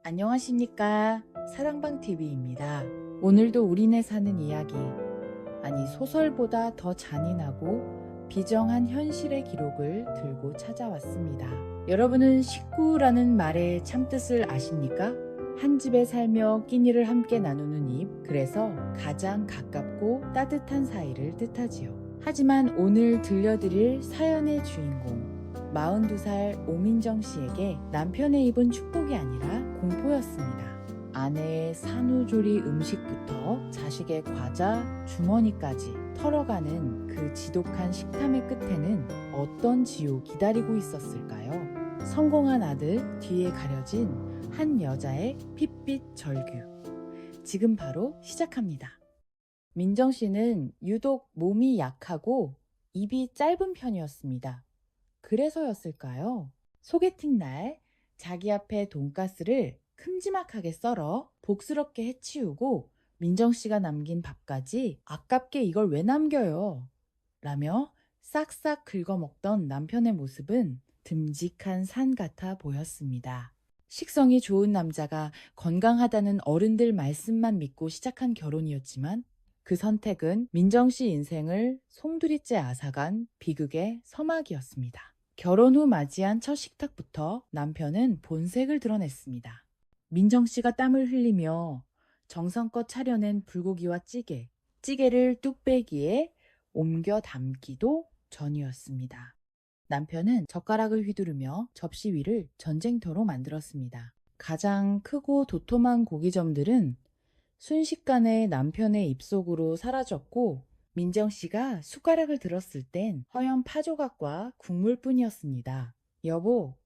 안녕하십니까. 사랑방TV입니다. 오늘도 우리네 사는 이야기, 아니 소설보다 더 잔인하고 비정한 현실의 기록을 들고 찾아왔습니다. 여러분은 식구라는 말의 참뜻을 아십니까? 한 집에 살며 끼니를 함께 나누는 입, 그래서 가장 가깝고 따뜻한 사이를 뜻하지요. 하지만 오늘 들려드릴 사연의 주인공, 42살 오민정 씨에게 남편의 입은 축복이 아니라 공포였습니다. 아내의 산후조리 음식부터 자식의 과자, 주머니까지 털어가는 그 지독한 식탐의 끝에는 어떤 지옥이 기다리고 있었을까요? 성공한 아들 뒤에 가려진 한 여자의 핏빛 절규. 지금 바로 시작합니다. 민정 씨는 유독 몸이 약하고 입이 짧은 편이었습니다. 그래서였을까요? 소개팅 날 자기 앞에 돈가스를 큼지막하게 썰어 복스럽게 해치우고 민정 씨가 남긴 밥까지 아깝게 이걸 왜 남겨요? 라며 싹싹 긁어먹던 남편의 모습은 듬직한 산 같아 보였습니다. 식성이 좋은 남자가 건강하다는 어른들 말씀만 믿고 시작한 결혼이었지만 그 선택은 민정 씨 인생을 송두리째 앗아간 비극의 서막이었습니다. 결혼 후 맞이한 첫 식탁부터 남편은 본색을 드러냈습니다. 민정 씨가 땀을 흘리며 정성껏 차려낸 불고기와 찌개를 뚝배기에 옮겨 담기도 전이었습니다. 남편은 젓가락을 휘두르며 접시 위를 전쟁터로 만들었습니다. 가장 크고 도톰한 고기점들은 순식간에 남편의 입속으로 사라졌고 민정 씨가 숟가락을 들었을 땐 허연 파조각과 국물뿐이었습니다. 여보,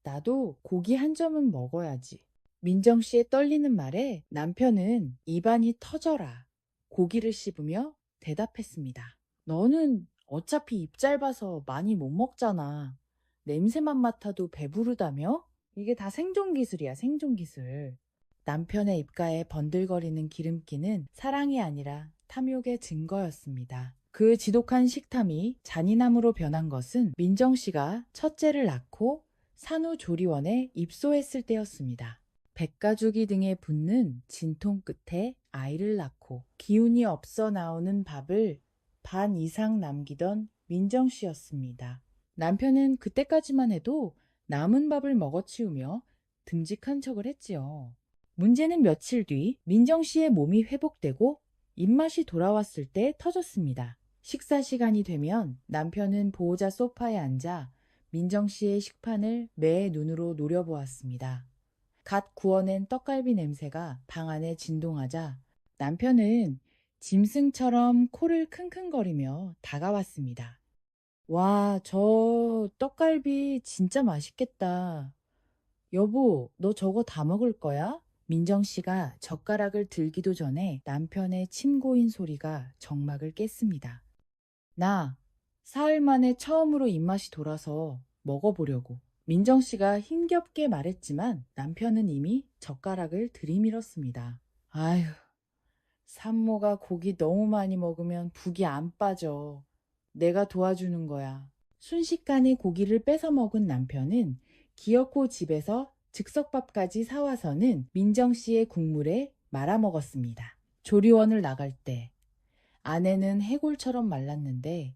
나도 고기 한 점은 먹어야지. 민정 씨의 떨리는 말에 남편은 입안이 터져라 고기를 씹으며 대답했습니다. 너는 어차피 입 짧아서 많이 못 먹잖아. 냄새만 맡아도 배부르다며? 이게 다 생존 기술이야, 생존 기술. 남편의 입가에 번들거리는 기름기는 사랑이 아니라 탐욕의 증거였습니다. 그 지독한 식탐이 잔인함으로 변한 것은 민정 씨가 첫째를 낳고 산후조리원에 입소했을 때였습니다. 백가죽이 등에 붙는 진통 끝에 아이를 낳고 기운이 없어 나오는 밥을 반 이상 남기던 민정 씨였습니다. 남편은 그때까지만 해도 남은 밥을 먹어치우며 듬직한 척을 했지요. 문제는 며칠 뒤 민정 씨의 몸이 회복되고 입맛이 돌아왔을 때 터졌습니다. 식사 시간이 되면 남편은 보호자 소파에 앉아 민정 씨의 식판을 매 눈으로 노려보았습니다. 갓 구워낸 떡갈비 냄새가 방 안에 진동하자 남편은 짐승처럼 코를 킁킁거리며 다가왔습니다. 와, 저 떡갈비 진짜 맛있겠다. 여보, 너 저거 다 먹을 거야? 민정 씨가 젓가락을 들기도 전에 남편의 침 고인 소리가 정막을 깼습니다. 나 사흘 만에 처음으로 입맛이 돌아서 먹어보려고. 민정 씨가 힘겹게 말했지만 남편은 이미 젓가락을 들이밀었습니다. 아휴, 산모가 고기 너무 많이 먹으면 북이 안 빠져. 내가 도와주는 거야. 순식간에 고기를 뺏어 먹은 남편은 기어코 집에서 즉석밥까지 사와서는 민정 씨의 국물에 말아 먹었습니다. 조리원을 나갈 때 아내는 해골처럼 말랐는데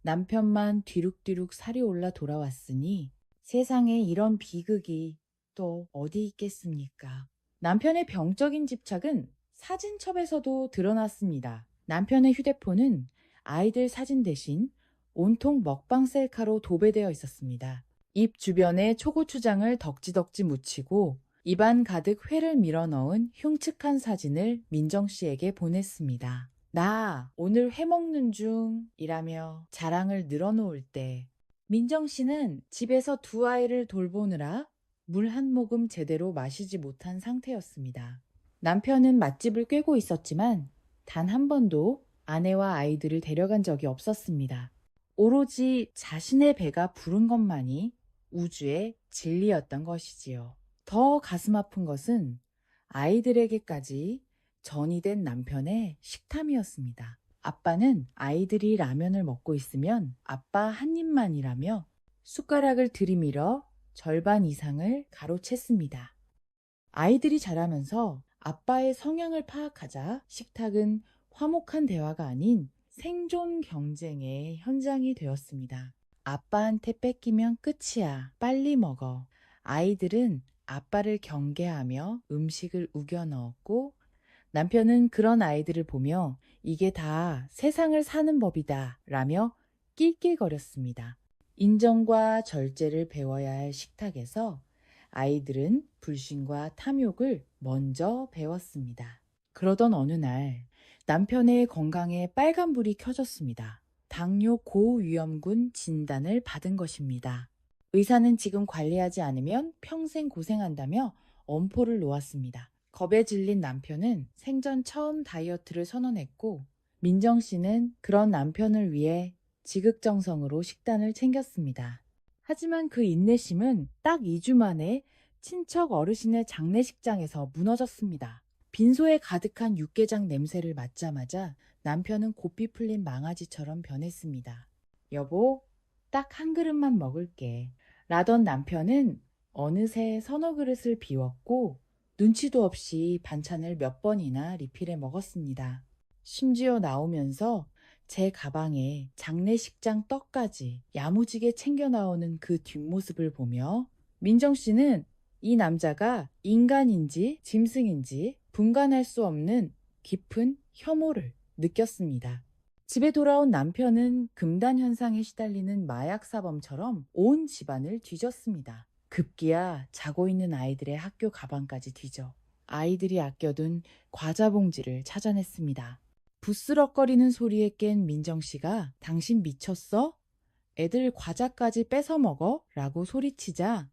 남편만 뒤룩뒤룩 살이 올라 돌아왔으니 세상에 이런 비극이 또 어디 있겠습니까? 남편의 병적인 집착은 사진첩에서도 드러났습니다. 남편의 휴대폰은 아이들 사진 대신 온통 먹방 셀카로 도배되어 있었습니다. 입 주변에 초고추장을 덕지덕지 묻히고 입안 가득 회를 밀어넣은 흉측한 사진을 민정 씨에게 보냈습니다. 나 오늘 회 먹는 중이라며 자랑을 늘어놓을 때 민정 씨는 집에서 두 아이를 돌보느라 물 한 모금 제대로 마시지 못한 상태였습니다. 남편은 맛집을 꿰고 있었지만 단 한 번도 아내와 아이들을 데려간 적이 없었습니다. 오로지 자신의 배가 부른 것만이 우주의 진리였던 것이지요. 더 가슴 아픈 것은 아이들에게까지 전이 된 남편의 식탐이었습니다. 아빠는 아이들이 라면을 먹고 있으면 아빠 한 입만이라며 숟가락을 들이밀어 절반 이상을 가로챘습니다. 아이들이 자라면서 아빠의 성향을 파악하자 식탁은 화목한 대화가 아닌 생존 경쟁의 현장이 되었습니다. 아빠한테 뺏기면 끝이야. 빨리 먹어. 아이들은 아빠를 경계하며 음식을 우겨 넣었고, 남편은 그런 아이들을 보며 이게 다 세상을 사는 법이다 라며 낄낄거렸습니다. 인정과 절제를 배워야 할 식탁에서 아이들은 불신과 탐욕을 먼저 배웠습니다. 그러던 어느 날 남편의 건강에 빨간불이 켜졌습니다. 당뇨 고위험군 진단을 받은 것입니다. 의사는 지금 관리하지 않으면 평생 고생한다며 엄포를 놓았습니다. 겁에 질린 남편은 생전 처음 다이어트를 선언했고, 민정 씨는 그런 남편을 위해 지극정성으로 식단을 챙겼습니다. 하지만 그 인내심은 딱 2주 만에 친척 어르신의 장례식장에서 무너졌습니다. 빈소에 가득한 육개장 냄새를 맡자마자 남편은 고삐 풀린 망아지처럼 변했습니다. 여보, 딱 한 그릇만 먹을게. 라던 남편은 어느새 서너 그릇을 비웠고 눈치도 없이 반찬을 몇 번이나 리필해 먹었습니다. 심지어 나오면서 제 가방에 장례식장 떡까지 야무지게 챙겨 나오는 그 뒷모습을 보며 민정 씨는 이 남자가 인간인지 짐승인지 분간할 수 없는 깊은 혐오를 느꼈습니다. 집에 돌아온 남편은 금단 현상에 시달리는 마약 사범처럼 온 집안을 뒤졌습니다. 급기야 자고 있는 아이들의 학교 가방까지 뒤져 아이들이 아껴둔 과자 봉지를 찾아냈습니다. 부스럭거리는 소리에 깬 민정 씨가 당신 미쳤어? 애들 과자까지 뺏어 먹어? 라고 소리치자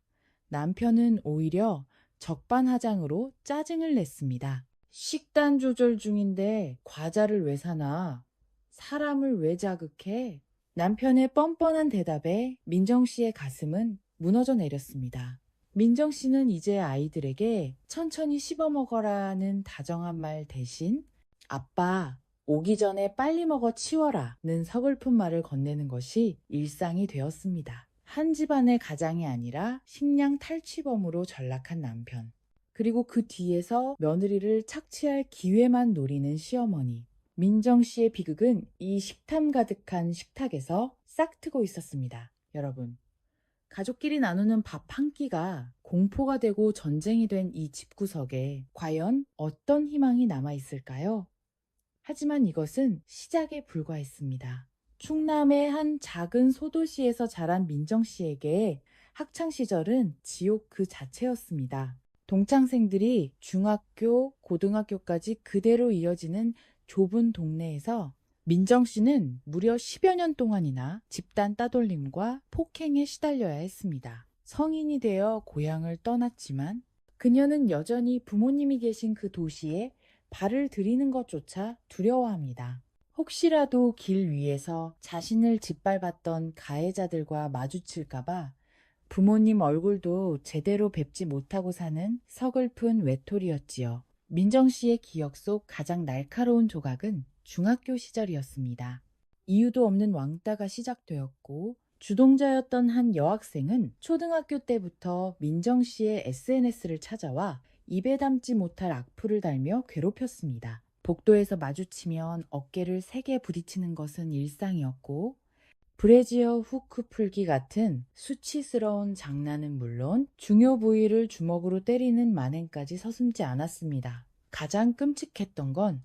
남편은 오히려 적반하장으로 짜증을 냈습니다. 식단 조절 중인데 과자를 왜 사나? 사람을 왜 자극해? 남편의 뻔뻔한 대답에 민정 씨의 가슴은 무너져 내렸습니다. 민정 씨는 이제 아이들에게 천천히 씹어 먹어라는 다정한 말 대신 아빠, 오기 전에 빨리 먹어 치워라는 서글픈 말을 건네는 것이 일상이 되었습니다. 한 집안의 가장이 아니라 식량 탈취범으로 전락한 남편. 그리고 그 뒤에서 며느리를 착취할 기회만 노리는 시어머니. 민정 씨의 비극은 이 식탐 가득한 식탁에서 싹트고 있었습니다. 여러분, 가족끼리 나누는 밥 한 끼가 공포가 되고 전쟁이 된 이 집구석에 과연 어떤 희망이 남아 있을까요? 하지만 이것은 시작에 불과했습니다. 충남의 한 작은 소도시에서 자란 민정 씨에게 학창 시절은 지옥 그 자체였습니다. 동창생들이 중학교, 고등학교까지 그대로 이어지는 좁은 동네에서 민정 씨는 무려 10여 년 동안이나 집단 따돌림과 폭행에 시달려야 했습니다. 성인이 되어 고향을 떠났지만 그녀는 여전히 부모님이 계신 그 도시에 발을 들이는 것조차 두려워합니다. 혹시라도 길 위에서 자신을 짓밟았던 가해자들과 마주칠까봐 부모님 얼굴도 제대로 뵙지 못하고 사는 서글픈 외톨이였지요. 민정 씨의 기억 속 가장 날카로운 조각은 중학교 시절이었습니다. 이유도 없는 왕따가 시작되었고 주동자였던 한 여학생은 초등학교 때부터 민정 씨의 SNS를 찾아와 입에 담지 못할 악플을 달며 괴롭혔습니다. 복도에서 마주치면 어깨를 세게 부딪히는 것은 일상이었고 브래지어 후크 풀기 같은 수치스러운 장난은 물론 중요 부위를 주먹으로 때리는 만행까지 서슴지 않았습니다. 가장 끔찍했던 건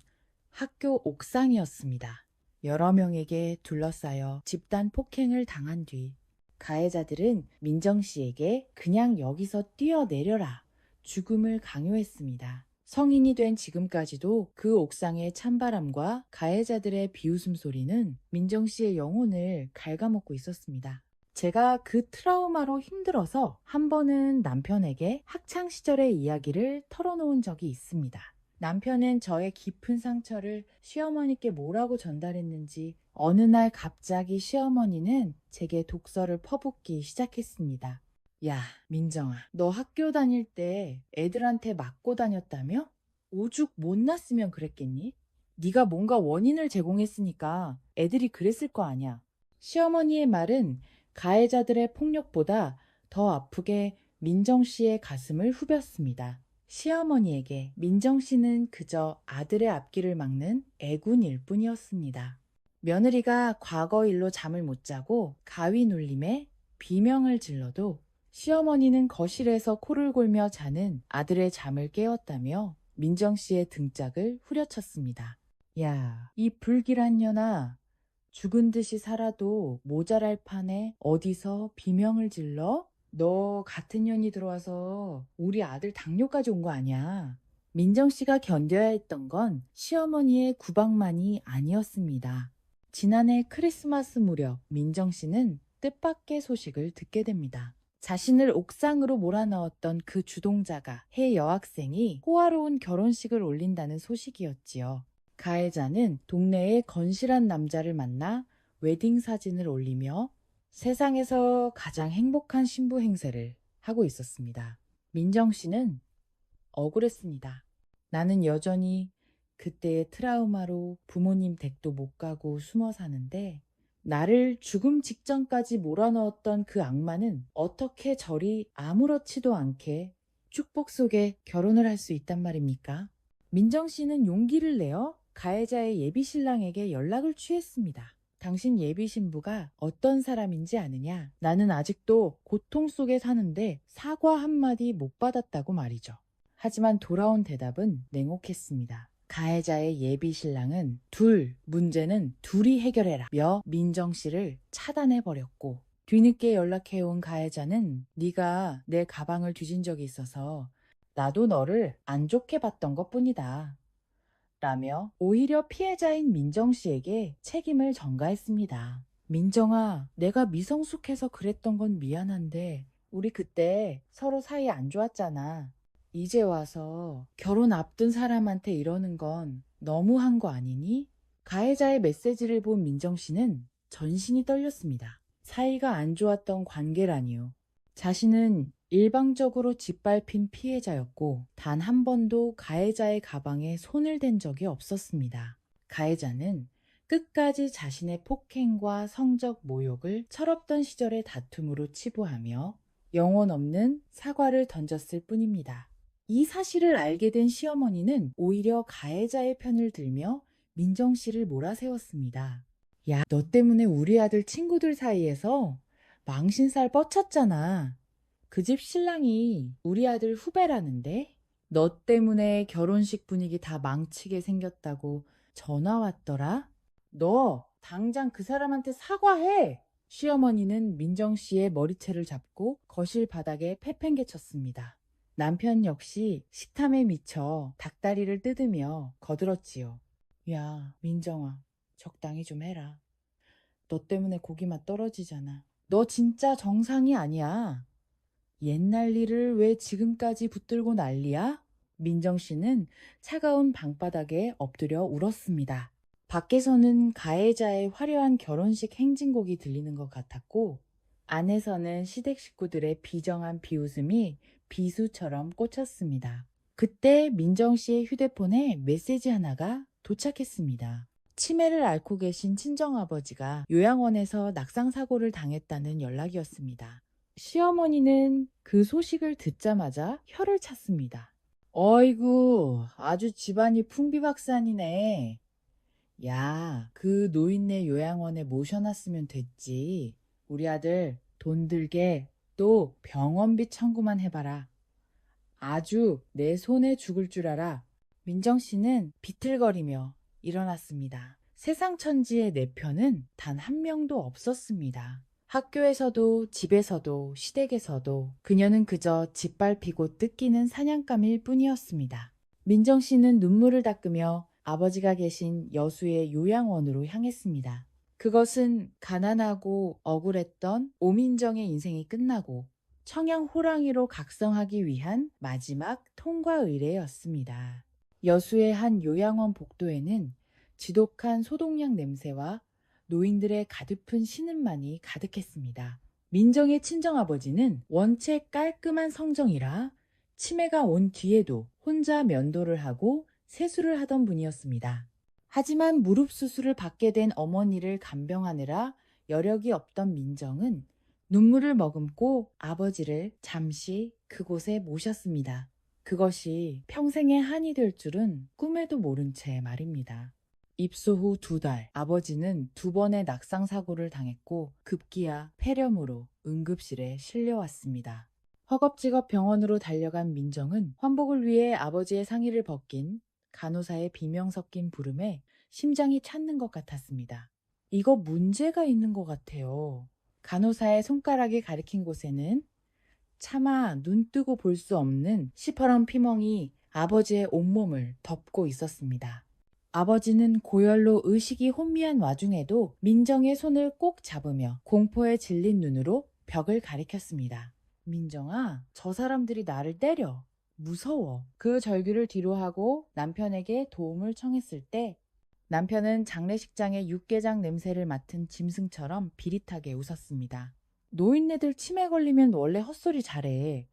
학교 옥상이었습니다. 여러 명에게 둘러싸여 집단 폭행을 당한 뒤 가해자들은 민정 씨에게 그냥 여기서 뛰어내려라 죽음을 강요했습니다. 성인이 된 지금까지도 그 옥상의 찬바람과 가해자들의 비웃음 소리는 민정 씨의 영혼을 갉아먹고 있었습니다. 제가 그 트라우마로 힘들어서 한 번은 남편에게 학창시절의 이야기를 털어놓은 적이 있습니다. 남편은 저의 깊은 상처를 시어머니께 뭐라고 전달했는지 어느 날 갑자기 시어머니는 제게 독서를 퍼붓기 시작했습니다. 야, 민정아, 너 학교 다닐 때 애들한테 맞고 다녔다며? 오죽 못났으면 그랬겠니? 네가 뭔가 원인을 제공했으니까 애들이 그랬을 거 아니야. 시어머니의 말은 가해자들의 폭력보다 더 아프게 민정 씨의 가슴을 후볐습니다. 시어머니에게 민정 씨는 그저 아들의 앞길을 막는 애군일 뿐이었습니다. 며느리가 과거 일로 잠을 못 자고 가위 눌림에 비명을 질러도 시어머니는 거실에서 코를 골며 자는 아들의 잠을 깨웠다며 민정 씨의 등짝을 후려쳤습니다. 야, 이 불길한 년아, 죽은 듯이 살아도 모자랄 판에 어디서 비명을 질러? 너 같은 년이 들어와서 우리 아들 당뇨까지 온 거 아니야. 민정 씨가 견뎌야 했던 건 시어머니의 구박만이 아니었습니다. 지난해 크리스마스 무렵 민정 씨는 뜻밖의 소식을 듣게 됩니다. 자신을 옥상으로 몰아넣었던 그 주동자가 해 여학생이 호화로운 결혼식을 올린다는 소식이었지요. 가해자는 동네의 건실한 남자를 만나 웨딩 사진을 올리며 세상에서 가장 행복한 신부 행세를 하고 있었습니다. 민정 씨는 억울했습니다. 나는 여전히 그때의 트라우마로 부모님 댁도 못 가고 숨어 사는데 나를 죽음 직전까지 몰아넣었던 그 악마는 어떻게 저리 아무렇지도 않게 축복 속에 결혼을 할 수 있단 말입니까? 민정 씨는 용기를 내어 가해자의 예비 신랑에게 연락을 취했습니다. 당신 예비 신부가 어떤 사람인지 아느냐? 나는 아직도 고통 속에 사는데 사과 한마디 못 받았다고 말이죠. 하지만 돌아온 대답은 냉혹했습니다. 가해자의 예비 신랑은 문제는 둘이 해결해라 며 민정 씨를 차단해버렸고 뒤늦게 연락해온 가해자는 네가 내 가방을 뒤진 적이 있어서 나도 너를 안 좋게 봤던 것뿐이다 라며 오히려 피해자인 민정 씨에게 책임을 전가했습니다. 민정아, 내가 미성숙해서 그랬던 건 미안한데 우리 그때 서로 사이 안 좋았잖아. 이제 와서 결혼 앞둔 사람한테 이러는 건 너무한 거 아니니? 가해자의 메시지를 본 민정 씨는 전신이 떨렸습니다. 사이가 안 좋았던 관계라니요. 자신은 일방적으로 짓밟힌 피해자였고 단 한 번도 가해자의 가방에 손을 댄 적이 없었습니다. 가해자는 끝까지 자신의 폭행과 성적 모욕을 철없던 시절의 다툼으로 치부하며 영혼 없는 사과를 던졌을 뿐입니다. 이 사실을 알게 된 시어머니는 오히려 가해자의 편을 들며 민정 씨를 몰아세웠습니다. 야, 너 때문에 우리 아들 친구들 사이에서 망신살 뻗쳤잖아. 그 집 신랑이 우리 아들 후배라는데? 너 때문에 결혼식 분위기 다 망치게 생겼다고 전화 왔더라? 너 당장 그 사람한테 사과해! 시어머니는 민정 씨의 머리채를 잡고 거실 바닥에 패팽개쳤습니다. 남편 역시 식탐에 미쳐 닭다리를 뜯으며 거들었지요. 야, 민정아, 적당히 좀 해라. 너 때문에 고기 맛 떨어지잖아. 너 진짜 정상이 아니야. 옛날 일을 왜 지금까지 붙들고 난리야? 민정 씨는 차가운 방바닥에 엎드려 울었습니다. 밖에서는 가해자의 화려한 결혼식 행진곡이 들리는 것 같았고 안에서는 시댁 식구들의 비정한 비웃음이 비수처럼 꽂혔습니다. 그때 민정 씨의 휴대폰에 메시지 하나가 도착했습니다. 치매를 앓고 계신 친정아버지가 요양원에서 낙상사고를 당했다는 연락이었습니다. 시어머니는 그 소식을 듣자마자 혀를 찼습니다. 어이구, 아주 집안이 풍비박산이네. 야, 그 노인네 요양원에 모셔놨으면 됐지. 우리 아들 돈 들게 또 병원비 청구만 해봐라. 아주 내 손에 죽을 줄 알아. 민정 씨는 비틀거리며 일어났습니다. 세상 천지의 내 편은 단 한 명도 없었습니다. 학교에서도 집에서도 시댁에서도 그녀는 그저 짓밟히고 뜯기는 사냥감일 뿐이었습니다. 민정 씨는 눈물을 닦으며 아버지가 계신 여수의 요양원으로 향했습니다. 그것은 가난하고 억울했던 오민정의 인생이 끝나고 청양 호랑이로 각성하기 위한 마지막 통과 의례였습니다. 여수의 한 요양원 복도에는 지독한 소독약 냄새와 노인들의 가둣은 신음만이 가득했습니다. 민정의 친정아버지는 원체 깔끔한 성정이라 치매가 온 뒤에도 혼자 면도를 하고 세수를 하던 분이었습니다. 하지만 무릎 수술을 받게 된 어머니를 간병하느라 여력이 없던 민정은 눈물을 머금고 아버지를 잠시 그곳에 모셨습니다. 그것이 평생의 한이 될 줄은 꿈에도 모른 채 말입니다. 입소 후 2달, 아버지는 2번의 낙상 사고를 당했고 급기야 폐렴으로 응급실에 실려왔습니다. 허겁지겁 병원으로 달려간 민정은 환복을 위해 아버지의 상의를 벗긴 간호사의 비명 섞인 부름에 심장이 찼는 것 같았습니다. 이거 문제가 있는 것 같아요. 간호사의 손가락이 가리킨 곳에는 차마 눈 뜨고 볼 수 없는 시퍼런 피멍이 아버지의 온몸을 덮고 있었습니다. 아버지는 고열로 의식이 혼미한 와중에도 민정의 손을 꼭 잡으며 공포에 질린 눈으로 벽을 가리켰습니다. 민정아, 저 사람들이 나를 때려. 무서워. 그 절규를 뒤로하고 남편에게 도움을 청했을 때 남편은 장례식장의 육개장 냄새를 맡은 짐승처럼 비릿하게 웃었습니다. 노인네들 치매 걸리면 원래 헛소리 잘해.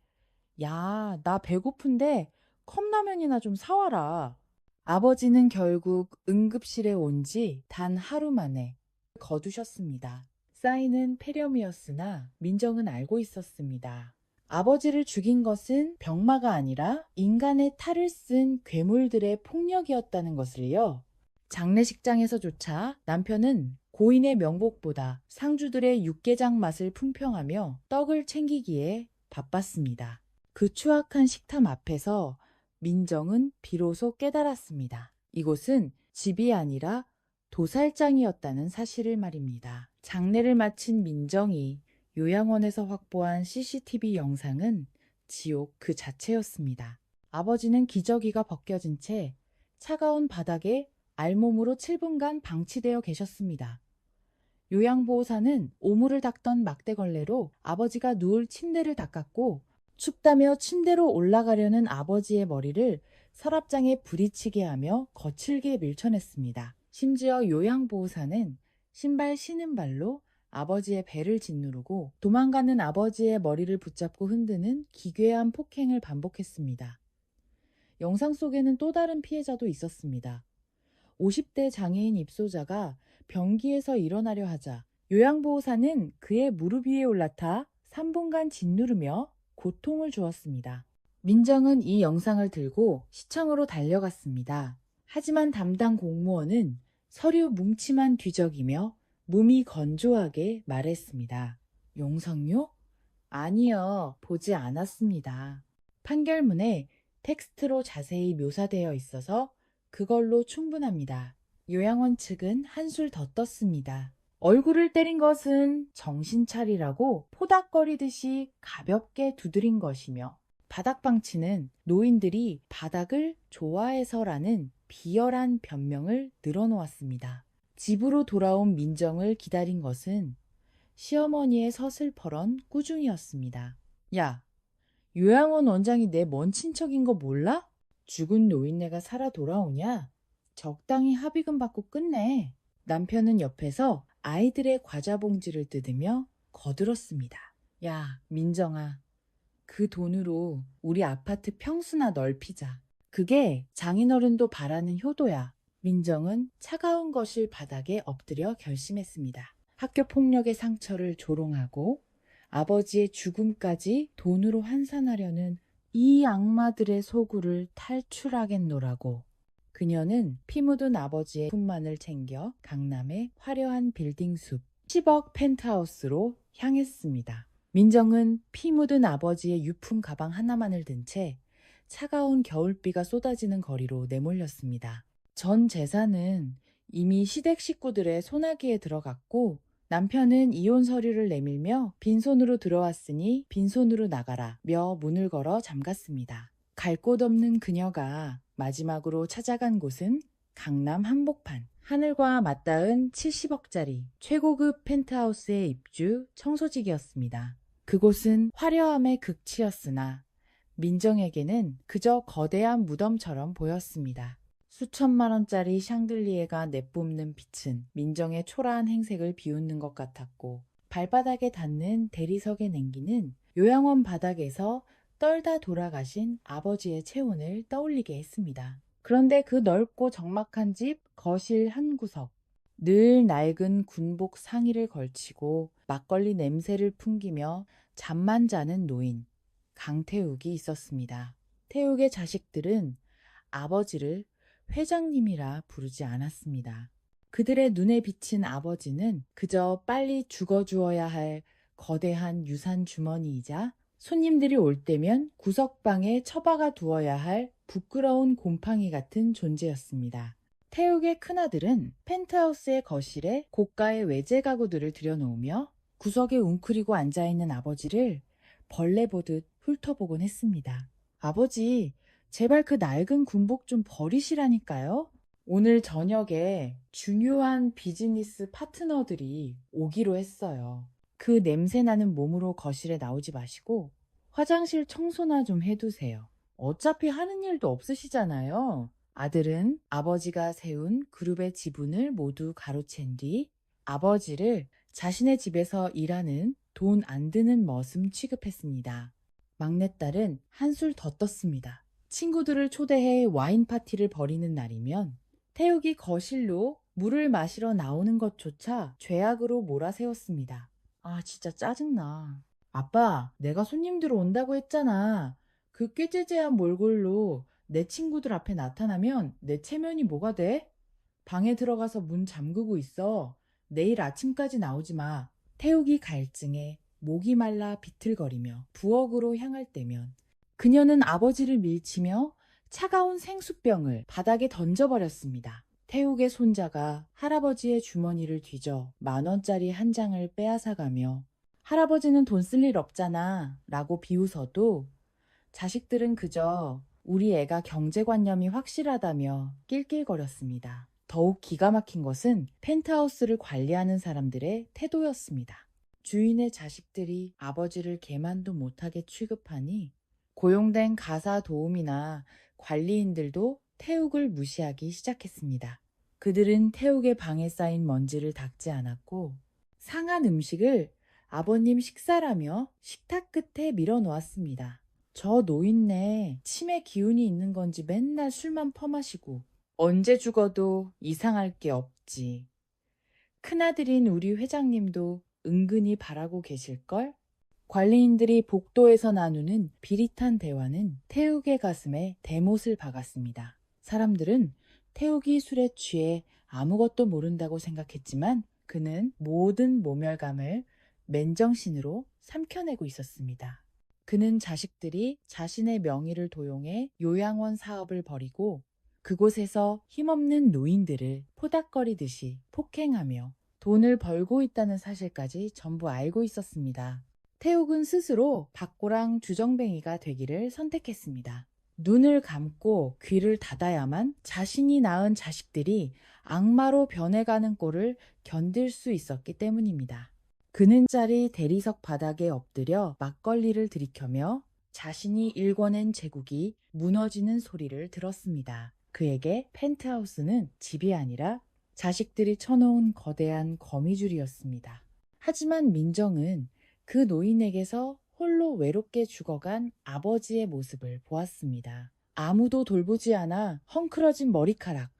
야, 나 배고픈데 컵라면이나 좀 사와라. 아버지는 결국 응급실에 온 지 단 하루 만에 거두셨습니다. 쌓이는 폐렴이었으나 민정은 알고 있었습니다. 아버지를 죽인 것은 병마가 아니라 인간의 탈을 쓴 괴물들의 폭력이었다는 것을요. 장례식장에서조차 남편은 고인의 명복보다 상주들의 육개장 맛을 품평하며 떡을 챙기기에 바빴습니다. 그 추악한 식탐 앞에서 민정은 비로소 깨달았습니다. 이곳은 집이 아니라 도살장이었다는 사실을 말입니다. 장례를 마친 민정이 요양원에서 확보한 CCTV 영상은 지옥 그 자체였습니다. 아버지는 기저귀가 벗겨진 채 차가운 바닥에 알몸으로 7분간 방치되어 계셨습니다. 요양보호사는 오물을 닦던 막대걸레로 아버지가 누울 침대를 닦았고 춥다며 침대로 올라가려는 아버지의 머리를 서랍장에 부딪히게 하며 거칠게 밀쳐냈습니다. 심지어 요양보호사는 신발 신은 발로 아버지의 배를 짓누르고 도망가는 아버지의 머리를 붙잡고 흔드는 기괴한 폭행을 반복했습니다. 영상 속에는 또 다른 피해자도 있었습니다. 50대 장애인 입소자가 변기에서 일어나려 하자 요양보호사는 그의 무릎 위에 올라타 3분간 짓누르며 고통을 주었습니다. 민정은 이 영상을 들고 시청으로 달려갔습니다. 하지만 담당 공무원은 서류 뭉치만 뒤적이며 몸이 건조하게 말했습니다. 영상요? 아니요, 보지 않았습니다. 판결문에 텍스트로 자세히 묘사되어 있어서 그걸로 충분합니다. 요양원 측은 한술 더 떴습니다. 얼굴을 때린 것은 정신 차리라고 포닥거리듯이 가볍게 두드린 것이며 바닥방치는 노인들이 바닥을 좋아해서라는 비열한 변명을 늘어놓았습니다. 집으로 돌아온 민정을 기다린 것은 시어머니의 서슬퍼런 꾸중이었습니다. 야, 요양원 원장이 내 먼 친척인 거 몰라? 죽은 노인네가 살아 돌아오냐? 적당히 합의금 받고 끝내. 남편은 옆에서 아이들의 과자 봉지를 뜯으며 거들었습니다. 야, 민정아. 그 돈으로 우리 아파트 평수나 넓히자. 그게 장인어른도 바라는 효도야. 민정은 차가운 거실 바닥에 엎드려 결심했습니다. 학교 폭력의 상처를 조롱하고 아버지의 죽음까지 돈으로 환산하려는 이 악마들의 소굴을 탈출하겠노라고. 그녀는 피 묻은 아버지의 품만을 챙겨 강남의 화려한 빌딩 숲 10억 펜트하우스로 향했습니다. 민정은 피 묻은 아버지의 유품 가방 하나만을 든 채 차가운 겨울비가 쏟아지는 거리로 내몰렸습니다. 전 재산은 이미 시댁 식구들의 소나기에 들어갔고 남편은 이혼 서류를 내밀며 빈손으로 들어왔으니 빈손으로 나가라며 문을 걸어 잠갔습니다. 갈 곳 없는 그녀가 마지막으로 찾아간 곳은 강남 한복판. 하늘과 맞닿은 70억짜리 최고급 펜트하우스의 입주 청소직이었습니다. 그곳은 화려함의 극치였으나 민정에게는 그저 거대한 무덤처럼 보였습니다. 수천만 원짜리 샹들리에가 내뿜는 빛은 민정의 초라한 행색을 비웃는 것 같았고 발바닥에 닿는 대리석의 냉기는 요양원 바닥에서 떨다 돌아가신 아버지의 체온을 떠올리게 했습니다. 그런데 그 넓고 적막한 집 거실 한 구석, 늘 낡은 군복 상의를 걸치고 막걸리 냄새를 풍기며 잠만 자는 노인 강태욱이 있었습니다. 태욱의 자식들은 아버지를 회장님이라 부르지 않았습니다. 그들의 눈에 비친 아버지는 그저 빨리 죽어주어야 할 거대한 유산 주머니이자 손님들이 올 때면 구석방에 처박아 두어야 할 부끄러운 곰팡이 같은 존재였습니다. 태욱의 큰아들은 펜트하우스의 거실에 고가의 외제 가구들을 들여놓으며 구석에 웅크리고 앉아있는 아버지를 벌레 보듯 훑어보곤 했습니다. 아버지, 제발 그 낡은 군복 좀 버리시라니까요. 오늘 저녁에 중요한 비즈니스 파트너들이 오기로 했어요. 그 냄새나는 몸으로 거실에 나오지 마시고 화장실 청소나 좀 해두세요. 어차피 하는 일도 없으시잖아요. 아들은 아버지가 세운 그룹의 지분을 모두 가로챈 뒤 아버지를 자신의 집에서 일하는 돈 안 드는 머슴 취급했습니다. 막내딸은 한술 더 떴습니다. 친구들을 초대해 와인 파티를 벌이는 날이면 태욱이 거실로 물을 마시러 나오는 것조차 죄악으로 몰아세웠습니다. 아, 진짜 짜증나. 아빠, 내가 손님들 온다고 했잖아. 그 꾀죄죄한 몰골로 내 친구들 앞에 나타나면 내 체면이 뭐가 돼? 방에 들어가서 문 잠그고 있어. 내일 아침까지 나오지 마. 태욱이 갈증에 목이 말라 비틀거리며 부엌으로 향할 때면 그녀는 아버지를 밀치며 차가운 생수병을 바닥에 던져버렸습니다. 태욱의 손자가 할아버지의 주머니를 뒤져 10,000원짜리 한 장을 빼앗아가며 할아버지는 돈 쓸 일 없잖아 라고 비웃어도 자식들은 그저 우리 애가 경제관념이 확실하다며 낄낄거렸습니다. 더욱 기가 막힌 것은 펜트하우스를 관리하는 사람들의 태도였습니다. 주인의 자식들이 아버지를 개만도 못하게 취급하니 고용된 가사 도우미나 관리인들도 태욱을 무시하기 시작했습니다. 그들은 태욱의 방에 쌓인 먼지를 닦지 않았고 상한 음식을 아버님 식사라며 식탁 끝에 밀어놓았습니다. 저 노인네 치매 기운이 있는 건지 맨날 술만 퍼마시고 언제 죽어도 이상할 게 없지. 큰아들인 우리 회장님도 은근히 바라고 계실걸? 관리인들이 복도에서 나누는 비릿한 대화는 태욱의 가슴에 대못을 박았습니다. 사람들은 태욱이 술에 취해 아무것도 모른다고 생각했지만 그는 모든 모멸감을 맨정신으로 삼켜내고 있었습니다. 그는 자식들이 자신의 명의를 도용해 요양원 사업을 벌이고 그곳에서 힘없는 노인들을 포닥거리듯이 폭행하며 돈을 벌고 있다는 사실까지 전부 알고 있었습니다. 태욱은 스스로 박고랑 주정뱅이가 되기를 선택했습니다. 눈을 감고 귀를 닫아야만 자신이 낳은 자식들이 악마로 변해가는 꼴을 견딜 수 있었기 때문입니다. 그는 짜리 대리석 바닥에 엎드려 막걸리를 들이켜며 자신이 일궈낸 제국이 무너지는 소리를 들었습니다. 그에게 펜트하우스는 집이 아니라 자식들이 쳐놓은 거대한 거미줄이었습니다. 하지만 민정은 그 노인에게서 홀로 외롭게 죽어간 아버지의 모습을 보았습니다. 아무도 돌보지 않아 헝클어진 머리카락,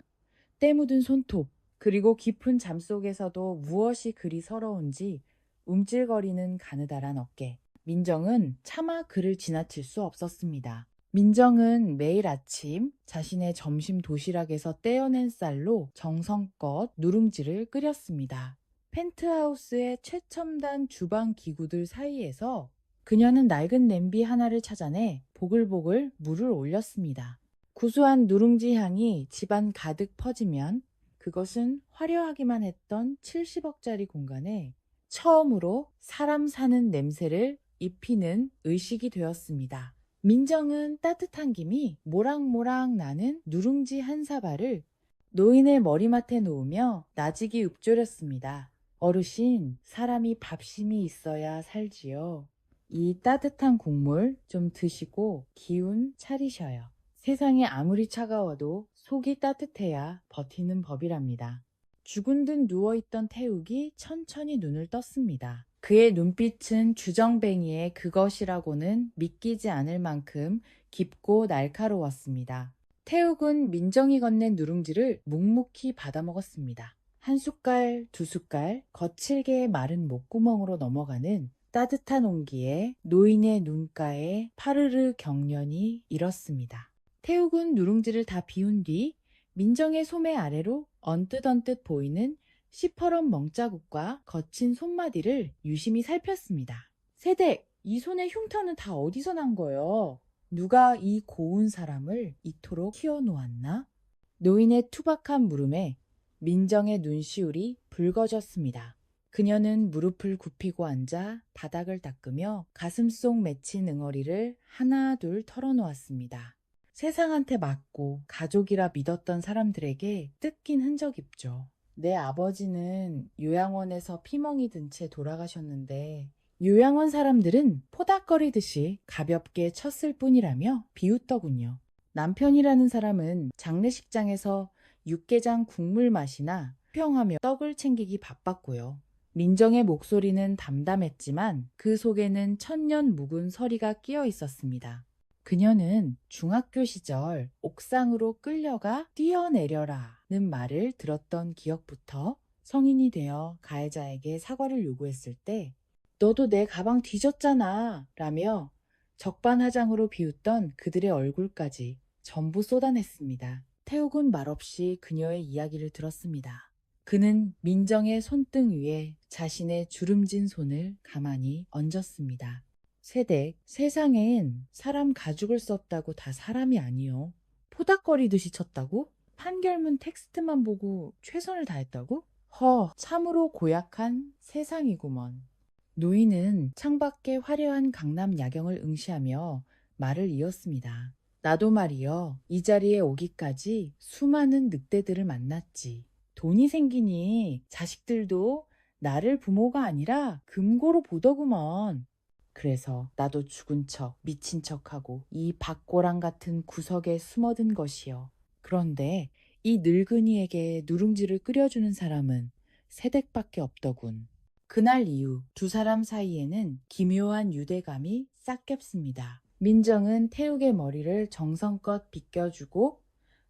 때 묻은 손톱, 그리고 깊은 잠 속에서도 무엇이 그리 서러운지 움찔거리는 가느다란 어깨. 민정은 차마 그를 지나칠 수 없었습니다. 민정은 매일 아침 자신의 점심 도시락에서 떼어낸 쌀로 정성껏 누룽지를 끓였습니다. 펜트하우스의 최첨단 주방 기구들 사이에서 그녀는 낡은 냄비 하나를 찾아내 보글보글 물을 올렸습니다. 구수한 누룽지 향이 집안 가득 퍼지면 그것은 화려하기만 했던 70억짜리 공간에 처음으로 사람 사는 냄새를 입히는 의식이 되었습니다. 민정은 따뜻한 김이 모락모락 나는 누룽지 한 사발을 노인의 머리맡에 놓으며 나직이 읊조렸습니다. 어르신, 사람이 밥심이 있어야 살지요. 이 따뜻한 국물 좀 드시고 기운 차리셔요. 세상이 아무리 차가워도 속이 따뜻해야 버티는 법이랍니다. 죽은 듯 누워있던 태욱이 천천히 눈을 떴습니다. 그의 눈빛은 주정뱅이의 그것이라고는 믿기지 않을 만큼 깊고 날카로웠습니다. 태욱은 민정이 건넨 누룽지를 묵묵히 받아먹었습니다. 한 숟갈, 두 숟갈, 거칠게 마른 목구멍으로 넘어가는 따뜻한 온기에 노인의 눈가에 파르르 경련이 일었습니다. 태욱은 누룽지를 다 비운 뒤 민정의 소매 아래로 언뜻언뜻 보이는 시퍼런 멍자국과 거친 손마디를 유심히 살폈습니다. 세댁, 이 손의 흉터는 다 어디서 난 거요? 누가 이 고운 사람을 이토록 키워놓았나? 노인의 투박한 물음에 민정의 눈시울이 붉어졌습니다. 그녀는 무릎을 굽히고 앉아 바닥을 닦으며 가슴속 맺힌 응어리를 하나 둘 털어놓았습니다. 세상한테 맞고 가족이라 믿었던 사람들에게 뜯긴 흔적 있죠. 내 아버지는 요양원에서 피멍이 든 채 돌아가셨는데 요양원 사람들은 포닥거리듯이 가볍게 쳤을 뿐이라며 비웃더군요. 남편이라는 사람은 장례식장에서 육개장 국물 맛이나 수평하며 떡을 챙기기 바빴고요. 민정의 목소리는 담담했지만 그 속에는 천년 묵은 서리가 끼어 있었습니다. 그녀는 중학교 시절 옥상으로 끌려가 뛰어내려라는 말을 들었던 기억부터 성인이 되어 가해자에게 사과를 요구했을 때 너도 내 가방 뒤졌잖아 라며 적반하장으로 비웃던 그들의 얼굴까지 전부 쏟아냈습니다. 태욱은 말없이 그녀의 이야기를 들었습니다. 그는 민정의 손등 위에 자신의 주름진 손을 가만히 얹었습니다. 세댁, 세상엔 사람 가죽을 썼다고 다 사람이 아니요. 포닥거리듯이 쳤다고? 판결문 텍스트만 보고 최선을 다했다고? 참으로 고약한 세상이구먼. 노인은 창밖의 화려한 강남 야경을 응시하며 말을 이었습니다. 나도 말이여, 이 자리에 오기까지 수많은 늑대들을 만났지. 돈이 생기니 자식들도 나를 부모가 아니라 금고로 보더구먼. 그래서 나도 죽은 척, 미친 척하고 이 박고랑 같은 구석에 숨어든 것이여. 그런데 이 늙은이에게 누룽지를 끓여주는 사람은 세댁밖에 없더군. 그날 이후 두 사람 사이에는 기묘한 유대감이 싹 겹습니다. 민정은 태욱의 머리를 정성껏 빗겨주고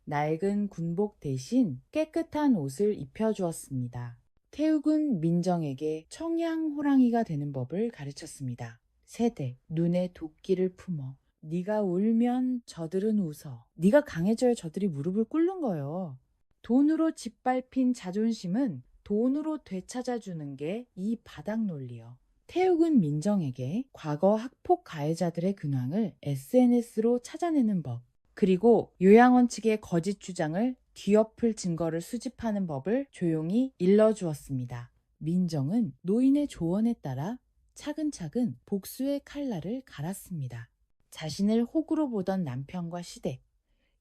낡은 군복 대신 깨끗한 옷을 입혀주었습니다. 태욱은 민정에게 청양호랑이가 되는 법을 가르쳤습니다. 세대, 눈에 도끼를 품어. 네가 울면 저들은 웃어. 네가 강해져야 저들이 무릎을 꿇는 거요. 돈으로 짓밟힌 자존심은 돈으로 되찾아주는 게 이 바닥 논리요. 태욱은 민정에게 과거 학폭 가해자들의 근황을 SNS로 찾아내는 법, 그리고 요양원 측의 거짓 주장을 뒤엎을 증거를 수집하는 법을 조용히 일러주었습니다. 민정은 노인의 조언에 따라 차근차근 복수의 칼날을 갈았습니다. 자신을 호구로 보던 남편과 시댁,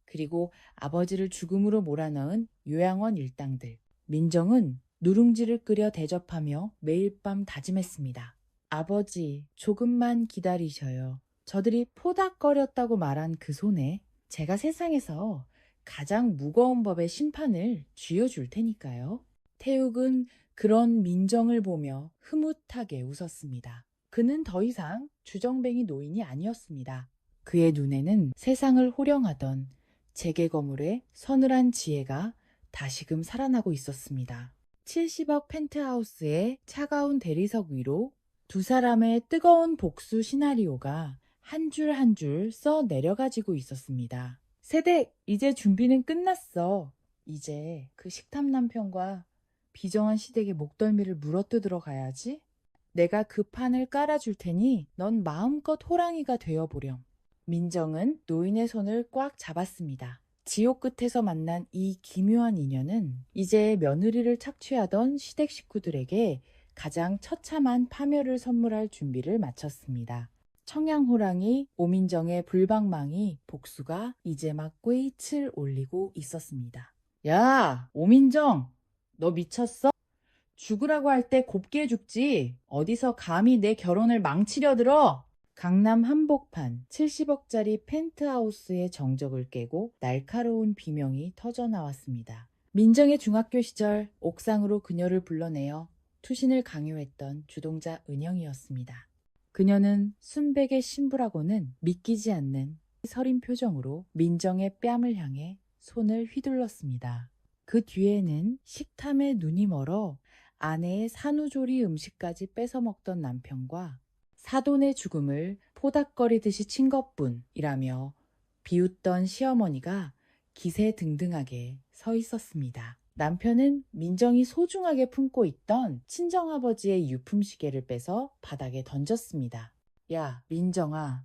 그리고 아버지를 죽음으로 몰아넣은 요양원 일당들. 민정은 누룽지를 끓여 대접하며 매일 밤 다짐했습니다. 아버지, 조금만 기다리셔요. 저들이 포닥거렸다고 말한 그 손에 제가 세상에서 가장 무거운 법의 심판을 쥐어줄 테니까요. 태욱은 그런 민정을 보며 흐뭇하게 웃었습니다. 그는 더 이상 주정뱅이 노인이 아니었습니다. 그의 눈에는 세상을 호령하던 재개 거물의 서늘한 지혜가 다시금 살아나고 있었습니다. 70억 펜트하우스의 차가운 대리석 위로 두 사람의 뜨거운 복수 시나리오가 한 줄 한 줄 써 내려가지고 있었습니다. 세댁, 이제 준비는 끝났어. 이제 그 식탐 남편과 비정한 시댁의 목덜미를 물어뜯으러 가야지. 내가 그 판을 깔아줄 테니 넌 마음껏 호랑이가 되어보렴. 민정은 노인의 손을 꽉 잡았습니다. 지옥 끝에서 만난 이 기묘한 인연은 이제 며느리를 착취하던 시댁 식구들에게 가장 처참한 파멸을 선물할 준비를 마쳤습니다. 청양호랑이, 오민정의 불방망이, 복수가 이제 막 꿰이칠 올리고 있었습니다. 야, 오민정! 너 미쳤어? 죽으라고 할 때 곱게 죽지. 어디서 감히 내 결혼을 망치려 들어? 강남 한복판 70억짜리 펜트하우스의 정적을 깨고 날카로운 비명이 터져나왔습니다. 민정의 중학교 시절 옥상으로 그녀를 불러내어 투신을 강요했던 주동자 은영이었습니다. 그녀는 순백의 신부라고는 믿기지 않는 서린 표정으로 민정의 뺨을 향해 손을 휘둘렀습니다. 그 뒤에는 식탐에 눈이 멀어 아내의 산후조리 음식까지 뺏어 먹던 남편과 사돈의 죽음을 포닥거리듯이 친 것뿐이라며 비웃던 시어머니가 기세등등하게 서 있었습니다. 남편은 민정이 소중하게 품고 있던 친정아버지의 유품시계를 빼서 바닥에 던졌습니다. 야, 민정아,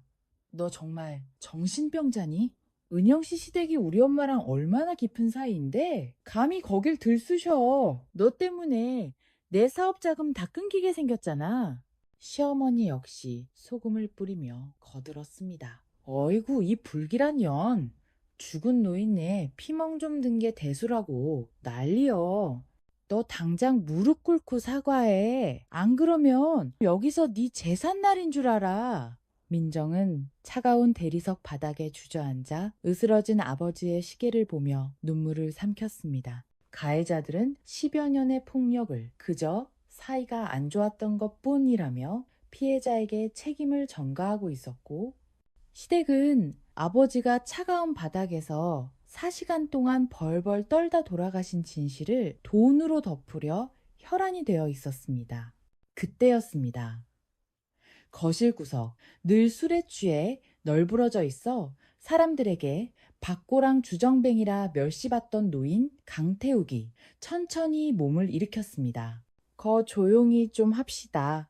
너 정말 정신병자니? 은영씨 시댁이 우리 엄마랑 얼마나 깊은 사이인데 감히 거길 들쑤셔. 너 때문에 내 사업 자금 다 끊기게 생겼잖아. 시어머니 역시 소금을 뿌리며 거들었습니다. 어이구, 이 불길한 년. 죽은 노인네 피멍 좀 든 게 대수라고 난리여. 너 당장 무릎 꿇고 사과해. 안 그러면 여기서 네 재산 날인 줄 알아. 민정은 차가운 대리석 바닥에 주저앉아 으스러진 아버지의 시계를 보며 눈물을 삼켰습니다. 가해자들은 10여 년의 폭력을 그저 사이가 안 좋았던 것뿐이라며 피해자에게 책임을 전가하고 있었고, 시댁은 아버지가 차가운 바닥에서 4시간 동안 벌벌 떨다 돌아가신 진실을 돈으로 덮으려 혈안이 되어 있었습니다. 그때였습니다. 거실 구석, 늘 술에 취해 널브러져 있어 사람들에게 박고랑 주정뱅이라 멸시받던 노인 강태욱이 천천히 몸을 일으켰습니다. 거 조용히 좀 합시다.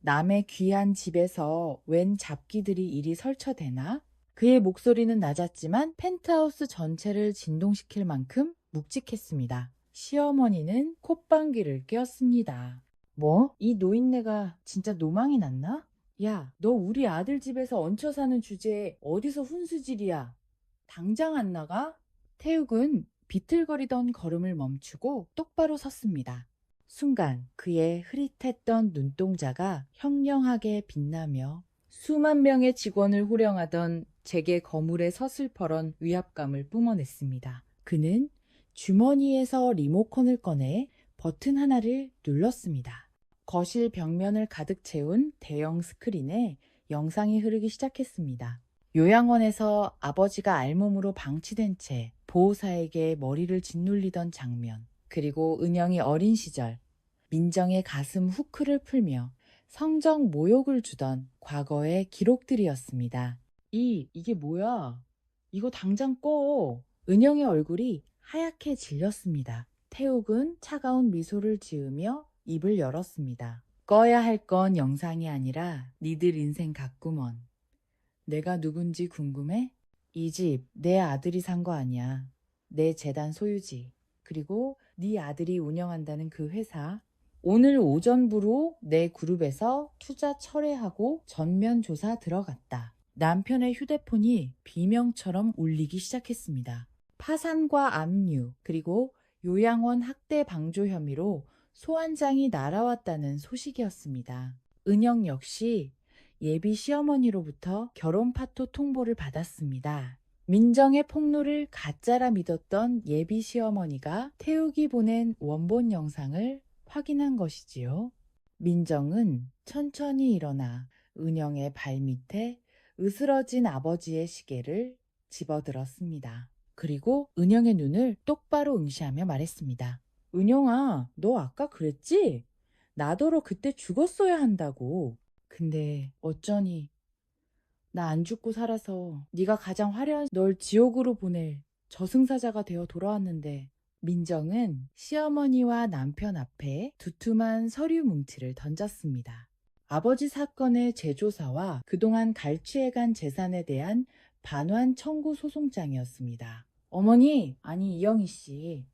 남의 귀한 집에서 웬 잡기들이 이리 설쳐대나? 그의 목소리는 낮았지만 펜트하우스 전체를 진동시킬 만큼 묵직했습니다. 시어머니는 콧방귀를 뀌었습니다. 뭐? 이 노인네가 진짜 노망이 났나? 야, 너 우리 아들 집에서 얹혀 사는 주제에 어디서 훈수질이야? 당장 안 나가? 태욱은 비틀거리던 걸음을 멈추고 똑바로 섰습니다. 순간 그의 흐릿했던 눈동자가 형령하게 빛나며 수만 명의 직원을 호령하던 제게 거물의 서슬퍼런 위압감을 뿜어냈습니다. 그는 주머니에서 리모컨을 꺼내 버튼 하나를 눌렀습니다. 거실 벽면을 가득 채운 대형 스크린에 영상이 흐르기 시작했습니다. 요양원에서 아버지가 알몸으로 방치된 채 보호사에게 머리를 짓눌리던 장면, 그리고 은영이 어린 시절 민정의 가슴 후크를 풀며 성적 모욕을 주던 과거의 기록들이었습니다. 이게 뭐야? 이거 당장 꺼. 은영의 얼굴이 하얗게 질렸습니다. 태욱은 차가운 미소를 지으며 입을 열었습니다. 꺼야 할 건 영상이 아니라 니들 인생 같구먼. 내가 누군지 궁금해? 이 집 내 아들이 산 거 아니야. 내 재단 소유지. 그리고 네 아들이 운영한다는 그 회사. 오늘 오전부로 내 그룹에서 투자 철회하고 전면 조사 들어갔다. 남편의 휴대폰이 비명처럼 울리기 시작했습니다. 파산과 압류, 그리고 요양원 학대 방조 혐의로 소환장이 날아왔다는 소식이었습니다. 은영 역시 예비 시어머니로부터 결혼 파토 통보를 받았습니다. 민정의 폭로를 가짜라 믿었던 예비 시어머니가 태욱이 보낸 원본 영상을 확인한 것이지요. 민정은 천천히 일어나 은영의 발밑에 으스러진 아버지의 시계를 집어들었습니다. 그리고 은영의 눈을 똑바로 응시하며 말했습니다. 은영아, 너 아까 그랬지? 나더러 그때 죽었어야 한다고. 근데 어쩌니 나 안 죽고 살아서 네가 가장 화려한 널 지옥으로 보낼 저승사자가 되어 돌아왔는데. 민정은 시어머니와 남편 앞에 두툼한 서류 뭉치를 던졌습니다. 아버지 사건의 재조사와 그동안 갈취해간 재산에 대한 반환 청구 소송장이었습니다. 어머니, 아니 이영희 씨,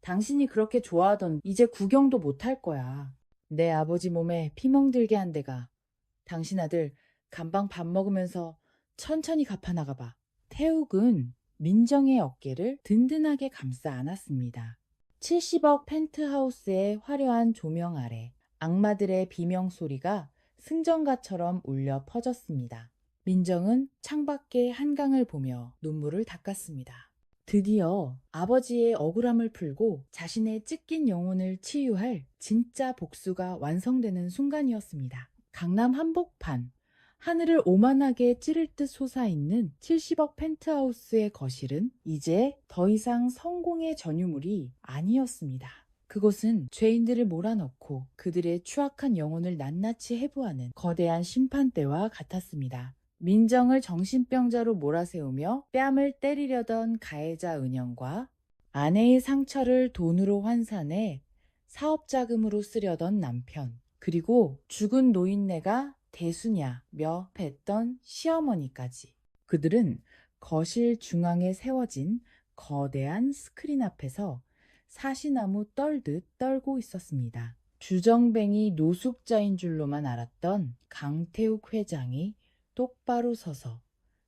당신이 그렇게 좋아하던 이제 구경도 못할 거야. 내 아버지 몸에 피멍들게 한 데가 당신 아들 간방 밥 먹으면서 천천히 갚아나가 봐. 태욱은 민정의 어깨를 든든하게 감싸 안았습니다. 70억 펜트하우스의 화려한 조명 아래 악마들의 비명 소리가 승전가처럼 울려 퍼졌습니다. 민정은 창밖의 한강을 보며 눈물을 닦았습니다. 드디어 아버지의 억울함을 풀고 자신의 찢긴 영혼을 치유할 진짜 복수가 완성되는 순간이었습니다. 강남 한복판, 하늘을 오만하게 찌를 듯 솟아있는 70억 펜트하우스의 거실은 이제 더 이상 성공의 전유물이 아니었습니다. 그곳은 죄인들을 몰아넣고 그들의 추악한 영혼을 낱낱이 해부하는 거대한 심판대와 같았습니다. 민정을 정신병자로 몰아세우며 뺨을 때리려던 가해자 은영과 아내의 상처를 돈으로 환산해 사업자금으로 쓰려던 남편, 그리고 죽은 노인네가 대수냐며 뵀던 시어머니까지. 그들은 거실 중앙에 세워진 거대한 스크린 앞에서 사시나무 떨듯 떨고 있었습니다. 주정뱅이 노숙자인 줄로만 알았던 강태욱 회장이 똑바로 서서